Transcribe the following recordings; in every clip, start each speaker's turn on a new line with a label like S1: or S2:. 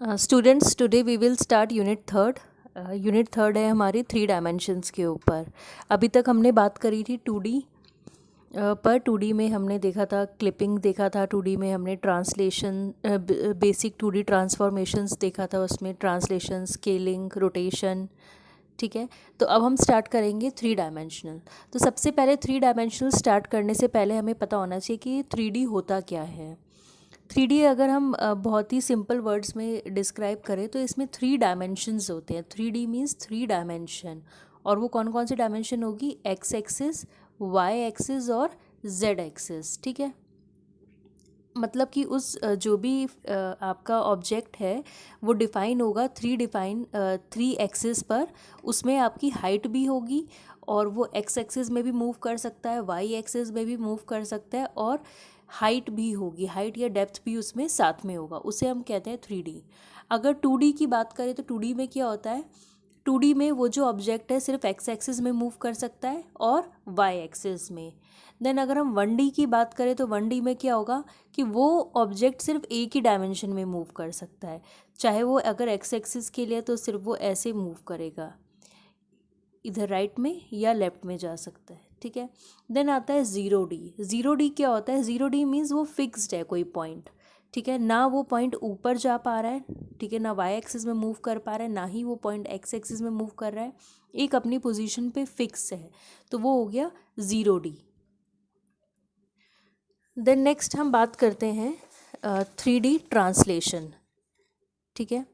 S1: Students, today we will start unit third. Unit third है हमारी 3 dimensions के ऊपर। अभी तक हमने बात करी थी 2D पर 2D में हमने देखा था क्लिपिंग, देखा था 2D में हमने ट्रांसलेशन, बेसिक 2D ट्रांसफॉर्मेशंस देखा था, उसमें ट्रांसलेशन, स्केलिंग, रोटेशन। ठीक है, तो अब हम स्टार्ट करेंगे 3 डायमेंशनल। तो सबसे पहले 3 डायमेंशनल स्टार्ट करने से पहले हमें पता होना चाहिए कि 3D होता क्या है। 3D अगर हम बहुत ही सिंपल वर्ड्स में डिस्क्राइब करें तो इसमें 3 डायमेंशंस होते हैं। 3D means 3 dimension. और वो कौन कौन सी डायमेंशन होगी? एक्स एक्सिस, वाई एक्सिस और जेड एक्सिस। ठीक है, मतलब कि उस जो भी आपका ऑब्जेक्ट है वो डिफ़ाइन होगा 3 एक्सिस पर। उसमें आपकी हाइट भी होगी और वो एक्स एक्सिस में भी मूव कर सकता है, वाई एक्सिस में भी मूव कर सकता है, और हाइट भी होगी, हाइट या डेप्थ भी उसमें साथ में होगा। उसे हम कहते हैं 3D। अगर 2D की बात करें तो 2D में क्या होता है? 2D में वो जो ऑब्जेक्ट है सिर्फ एक्स एक्सिस में मूव कर सकता है और वाई एक्सिस में। देन अगर हम 1D की बात करें तो 1D में क्या होगा कि वो ऑब्जेक्ट सिर्फ एक ही डायमेंशन में मूव कर सकता है। चाहे वो अगर एक्स एक्सिस के लिए तो सिर्फ वो ऐसे मूव करेगा, इधर राइट में या लेफ्ट में जा सकता है। ठीक है, देन आता है 0D। 0D क्या होता है? 0D मीन्स वो फिक्स्ड है कोई पॉइंट। ठीक है, ना वो पॉइंट ऊपर जा पा रहा है, ठीक है, ना वाई एक्सिस में मूव कर पा रहा है, ना ही वो पॉइंट एक्स एक्सिस में मूव कर रहा है, एक अपनी पोजीशन पे फिक्स है, तो वो हो गया 0D। देन नेक्स्ट हम बात करते हैं 3D ट्रांसलेशन। ठीक है,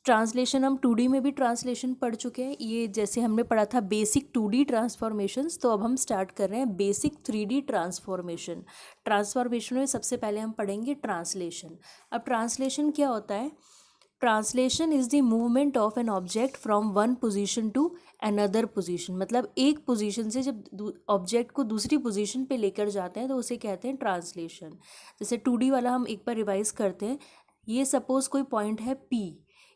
S1: ट्रांसलेशन हम 2D में भी ट्रांसलेशन पढ़ चुके हैं। ये जैसे हमने पढ़ा था बेसिक 2D ट्रांसफॉर्मेशंस, तो अब हम स्टार्ट कर रहे हैं बेसिक 3D ट्रांसफॉर्मेशन। ट्रांसफॉर्मेशन में सबसे पहले हम पढ़ेंगे ट्रांसलेशन। अब ट्रांसलेशन क्या होता है? Translation is the movement of an object from one position to another position. मतलब एक पोजीशन से जब ऑब्जेक्ट को दूसरी पोजीशन पे लेकर जाते हैं तो उसे कहते हैं ट्रांसलेशन। जैसे 2D वाला हम एक बार रिवाइज करते हैं। ये सपोज कोई पॉइंट है P,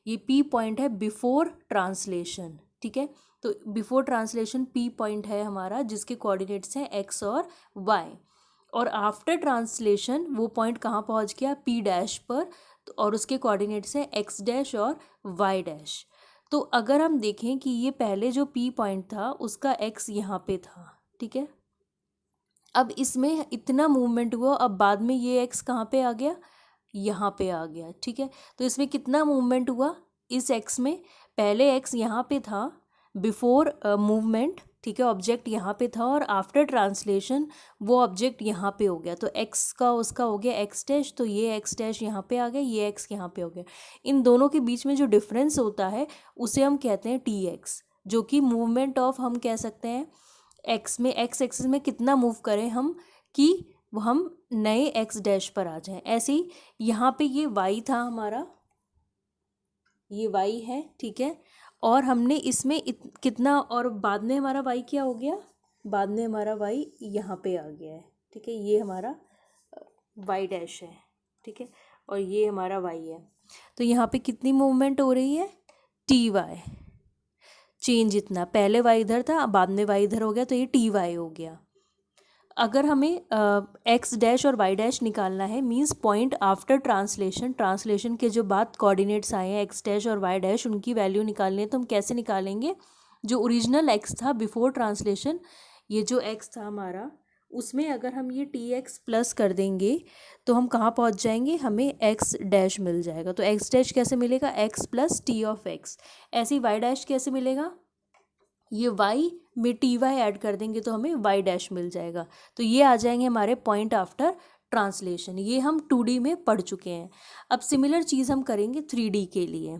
S1: ये P पॉइंट है बिफोर ट्रांसलेशन। ठीक है, तो बिफोर ट्रांसलेशन P पॉइंट है हमारा जिसके कोऑर्डिनेट्स हैं x और y। और आफ्टर ट्रांसलेशन वो पॉइंट कहाँ पहुँच गया? P डैश पर, और उसके कोऑर्डिनेट्स हैं x डैश और y डैश। तो अगर हम देखें कि ये पहले जो P पॉइंट था उसका x यहाँ पे था। ठीक है, अब इसमें इतना मूवमेंट हुआ, अब बाद में ये x कहाँ पे आ गया? यहाँ पे आ गया। ठीक है, तो इसमें कितना मूवमेंट हुआ इस x में? पहले x यहाँ पे था बिफोर मूवमेंट, ठीक है, ऑब्जेक्ट यहाँ पे था, और आफ्टर ट्रांसलेशन वो ऑब्जेक्ट यहाँ पे हो गया। तो x का उसका हो गया x डैश, तो ये x डैश यहाँ पे आ गया, ये x यहाँ पे हो गया। इन दोनों के बीच में जो डिफरेंस होता है उसे हम कहते हैं tx, जो कि मूवमेंट ऑफ हम कह सकते हैं x में, x एक्सिस में कितना मूव करें हम कि हम नए एक्स डैश पर आ जाएं। ऐसे ही यहाँ पे ये y था हमारा, ये y है। ठीक है, और हमने इसमें कितना, और बाद में हमारा y क्या हो गया? बाद में हमारा y यहाँ पे आ गया है। ठीक है, ये हमारा y डैश है। ठीक है, और ये हमारा y है। तो यहाँ पे कितनी मूवमेंट हो रही है? ty। चेंज इतना, पहले y इधर था, बाद में y इधर हो गया, तो ये ty हो गया। अगर हमें एक्स डैश और वाई डैश निकालना है, means point after translation, translation के जो बाद कोऑर्डिनेट्स आए हैं एक्स डैश और वाई डैश, उनकी वैल्यू निकालनी है, तो हम कैसे निकालेंगे? जो ओरिजिनल एक्स था बिफोर ट्रांसलेशन, ये जो एक्स था हमारा, उसमें अगर हम ये टी एक्स प्लस कर देंगे तो हम कहाँ पहुँच जाएंगे? हमें एक्स डैश मिल जाएगा। तो एक्स डैश कैसे मिलेगा? X plus T of x. ऐसे ही वाई डैश कैसे मिलेगा? ये y में टी वाई ऐड कर देंगे तो हमें y डैश मिल जाएगा। तो ये आ जाएंगे हमारे पॉइंट आफ्टर ट्रांसलेशन। ये हम 2D में पढ़ चुके हैं। अब सिमिलर चीज़ हम करेंगे 3D के लिए।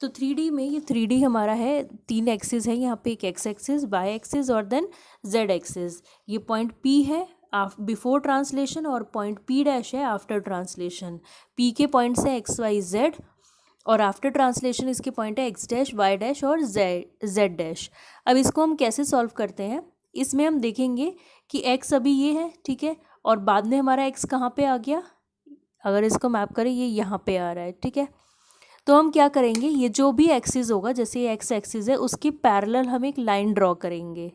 S1: तो 3D में ये 3D हमारा है, 3 एक्सिस है, यहाँ पे एक x एक्सिस, y एक्सिस और देन z एक्सिस। ये पॉइंट P है बिफोर ट्रांसलेशन और पॉइंट P डैश है आफ्टर ट्रांसलेशन। P के पॉइंट्स हैं x y z, और आफ्टर ट्रांसलेशन इसके पॉइंट है एक्स डैश, वाई डैश और जेड डैश। अब इसको हम कैसे सॉल्व करते हैं? इसमें हम देखेंगे कि एक्स अभी ये है, ठीक है, और बाद में हमारा एक्स कहाँ पे आ गया? अगर इसको मैप करें, ये यहाँ पे आ रहा है। ठीक है, तो हम क्या करेंगे, ये जो भी एक्सिस होगा, जैसे ये एक्स एक्सिस है, उसके पैरेलल हम एक लाइन ड्रॉ करेंगे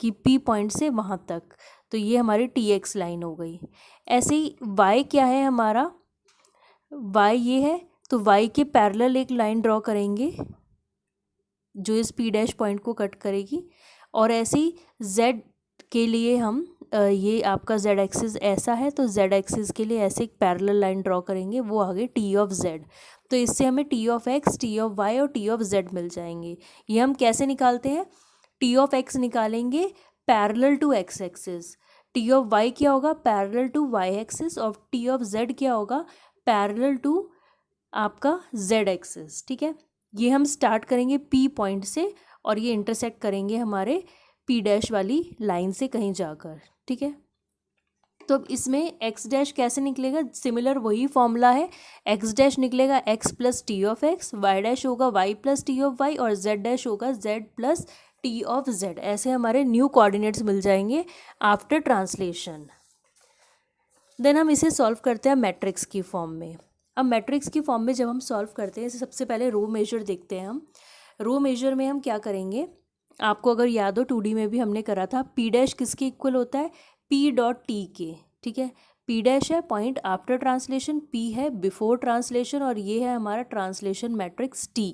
S1: कि पी पॉइंट से वहाँ तक। तो ये हमारी टी एक्स लाइन हो गई। ऐसे ही वाई क्या है हमारा? वाई ये है, तो y के पैरेलल एक लाइन ड्रॉ करेंगे जो इस p डैश पॉइंट को कट करेगी, और ऐसे ही z के लिए हम ये आपका z एक्सिस ऐसा है तो z एक्सिस के लिए ऐसे एक पैरेलल लाइन ड्रॉ करेंगे, वो आगे t ऑफ z। तो इससे हमें t of x, t of y और t ऑफ z मिल जाएंगे। ये हम कैसे निकालते हैं? t ऑफ x निकालेंगे parallel to x axis, t of y क्या होगा? पैरेलल टू y एक्सिस, और t ऑफ z क्या होगा? पैरेलल टू आपका z एक्सिस। ठीक है, ये हम स्टार्ट करेंगे p पॉइंट से और ये इंटरसेक्ट करेंगे हमारे p डैश वाली लाइन से कहीं जाकर। ठीक है, तो अब इसमें x डैश कैसे निकलेगा? सिमिलर वही फॉर्मूला है, x डैश निकलेगा x plus T of x, y dash होगा y plus T of y और z डैश होगा z plus T of z। ऐसे हमारे न्यू कोऑर्डिनेट्स मिल जाएंगे आफ्टर ट्रांसलेशन। देन हम इसे सॉल्व करते हैं मैट्रिक्स की फॉर्म में। अब मैट्रिक्स की फॉर्म में जब हम सॉल्व करते हैं, सबसे पहले रो मेजर देखते हैं हम। रो मेजर में हम क्या करेंगे? आपको अगर याद हो 2D में भी हमने करा था, p डैश किसके इक्वल होता है? p डॉट टी के। ठीक है, p डैश है पॉइंट आफ्टर ट्रांसलेशन, p है बिफोर ट्रांसलेशन, और ये है हमारा ट्रांसलेशन मैट्रिक्स t।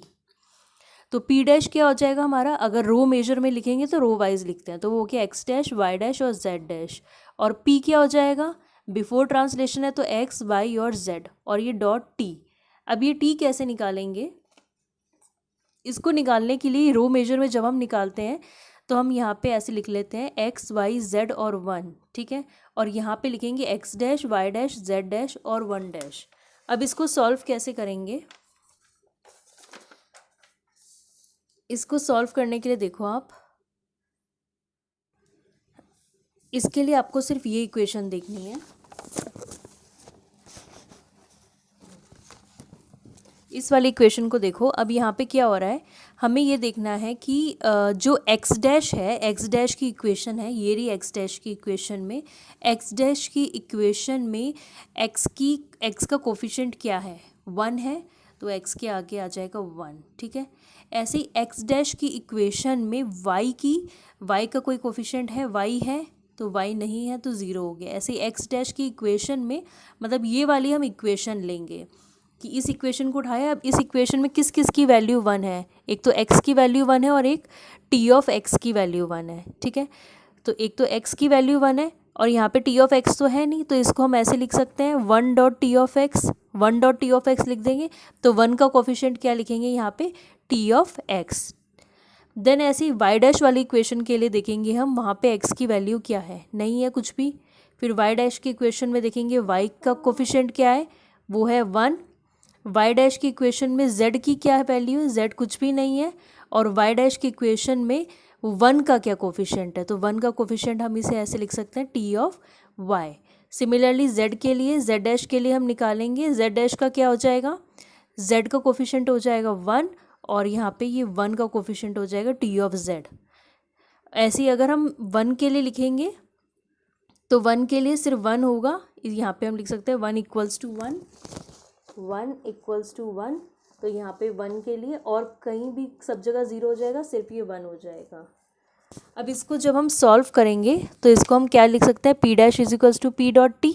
S1: तो p डैश क्या हो जाएगा हमारा? अगर रो मेजर में लिखेंगे तो रो वाइज लिखते हैं, तो वो क्या x डैश, y डैश और z डैश, और p क्या हो जाएगा? बिफोर ट्रांसलेशन है तो x, y और z, और ये डॉट t। अब ये t कैसे निकालेंगे? इसको निकालने के लिए रो मेजर में जब हम निकालते हैं तो हम यहाँ पे ऐसे लिख लेते हैं x, y, z और 1। ठीक है, और यहाँ पे लिखेंगे x dash, y dash, z dash और 1 डैश। अब इसको सॉल्व कैसे करेंगे? इसको सॉल्व करने के लिए देखो आप, इसके लिए आपको सिर्फ ये इक्वेशन देखनी है। इस वाली इक्वेशन को देखो। अब यहाँ पे क्या हो रहा है, हमें ये देखना है कि जो x डैश है, x डैश की इक्वेशन है, ये रही x डैश की इक्वेशन में, x डैश की इक्वेशन में x का कोफिशिएंट क्या है? 1 है, तो x के आगे आ जाएगा 1। ठीक है, ऐसे ही x डैश की इक्वेशन में y का कोई कोफिशिएंट है? y है, तो y नहीं है तो 0 हो गया। ऐसे ही x डैश की इक्वेशन में, मतलब ये वाली हम इक्वेशन लेंगे कि इस इक्वेशन को उठाया। अब इस इक्वेशन में किस किस की वैल्यू 1 है? एक तो x की वैल्यू 1 है और एक t ऑफ x की वैल्यू 1 है। ठीक है, तो एक तो x की वैल्यू 1 है और यहाँ पे t ऑफ x तो है नहीं, तो इसको हम ऐसे लिख सकते हैं 1 dot T of x, 1 dot T of x लिख देंगे। तो 1 का कोफिशिएंट क्या लिखेंगे यहाँ पे? t of x। देन ऐसे ही y डैश वाली इक्वेशन के लिए देखेंगे हम, वहाँ पे x की वैल्यू क्या है? नहीं है कुछ भी। फिर y डैश की इक्वेशन में देखेंगे y का कोफिशिएंट क्या है? वो है 1। y डैश की इक्वेशन में z की क्या है वैल्यू? z कुछ भी नहीं है। और y डैश की इक्वेशन में 1 का क्या कोफिशिएंट है? तो 1 का कोफिशिएंट हम इसे ऐसे लिख सकते हैं t of y। Similarly z के लिए, z डैश के लिए हम निकालेंगे, z डैश का क्या हो जाएगा? z का कोफिशिएंट हो जाएगा 1, और यहाँ पे ये 1 का कोफिशिएंट हो जाएगा t ऑफ z। ऐसे ही अगर हम 1 के लिए लिखेंगे तो 1 के लिए सिर्फ 1 होगा, यहाँ पे हम लिख सकते हैं 1 इक्वल्स टू 1, 1 इक्वल्स टू 1। तो यहाँ पे 1 के लिए, और कहीं भी सब जगह 0 हो जाएगा, सिर्फ ये 1 हो जाएगा। अब इसको जब हम सॉल्व करेंगे तो इसको हम क्या लिख सकते हैं? p dash is equals to p dot T,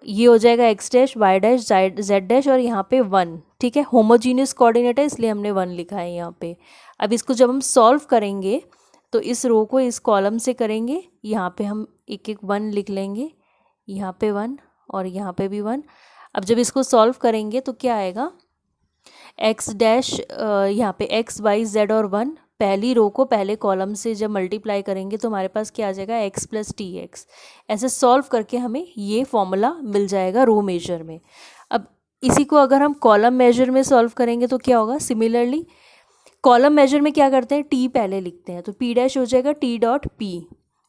S1: ये हो जाएगा x dash, y dash, z dash और यहाँ पे 1। ठीक है, होमोजीनियस कोऑर्डिनेट है इसलिए हमने 1 लिखा है यहाँ पे। अब इसको जब हम सॉल्व करेंगे तो इस रो को इस कॉलम से करेंगे, यहाँ पे हम एक एक 1 लिख लेंगे, यहाँ पे 1 और यहाँ पे भी 1। अब जब इसको सॉल्व करेंगे तो क्या आएगा? x डैश, यहाँ पे x, y, z और 1, पहली रो को पहले कॉलम से जब मल्टीप्लाई करेंगे तो हमारे पास क्या आ जाएगा? x plus T x. ऐसे सॉल्व करके हमें ये फॉर्मूला मिल जाएगा रो मेजर में। अब इसी को अगर हम कॉलम मेजर में सॉल्व करेंगे तो क्या होगा? सिमिलरली कॉलम मेजर में क्या करते हैं? t पहले लिखते हैं, तो p डैश हो जाएगा t डॉट p।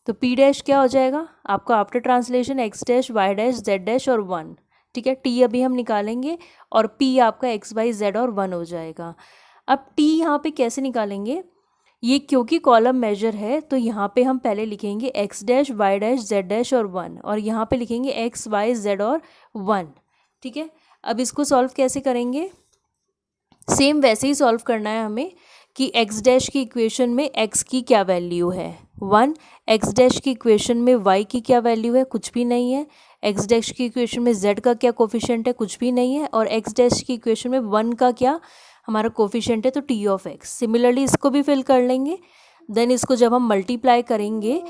S1: तो p डैश क्या हो जाएगा आपका after translation? x dash, y dash, z dash और 1। ठीक है, t अभी हम निकालेंगे और p आपका x, y, z और 1 हो जाएगा। अब t यहाँ पे कैसे निकालेंगे? ये क्योंकि कॉलम मेजर है तो यहाँ पे हम पहले लिखेंगे x dash, y dash, z dash और 1, और यहाँ पे लिखेंगे x, y, z और 1। ठीक है, अब इसको सॉल्व कैसे करेंगे? सेम वैसे ही सॉल्व करना है हमें कि x डैश की इक्वेशन में x की क्या वैल्यू है? 1। x डैश की इक्वेशन में y की क्या वैल्यू है? कुछ भी नहीं है। एक्स डैश की इक्वेशन में z का क्या कोफिशिएंट है, कुछ भी नहीं है, और एक्स डैश की इक्वेशन में 1 का क्या हमारा कोफिशिएंट है, तो t ऑफ x। सिमिलरली इसको भी फिल कर लेंगे। देन इसको जब हम मल्टीप्लाई करेंगे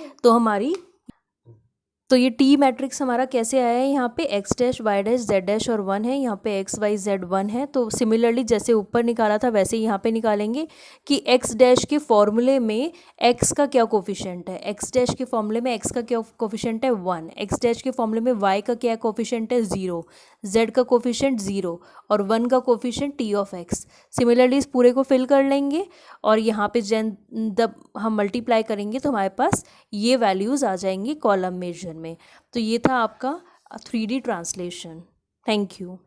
S1: तो ये टी मैट्रिक्स हमारा कैसे आया है, यहाँ पे x dash y dash z dash और 1 है, यहाँ पे एक्स वाई जेड 1 है। तो सिमिलरली जैसे ऊपर निकाला था वैसे ही यहाँ पे निकालेंगे कि एक्स डैश के फॉर्मूले में एक्स का क्या कोफिशिएंट है। एक्स डैश के फॉर्मूले में एक्स का क्या कोफिशिएंट है 1, एक्स डैश के फॉर्मूले में वाई का क्या कोफिशिएंट है 0, जेड का कोफिशिएंट 0 और 1 का coefficient T of x. Similarly इस पूरे को फिल कर लेंगे और यहाँ पे जब हम मल्टीप्लाई करेंगे तो हमारे पास ये वैल्यूज़ आ जाएंगी कॉलम मेजर में। तो ये था आपका 3D ट्रांसलेशन। Thank you.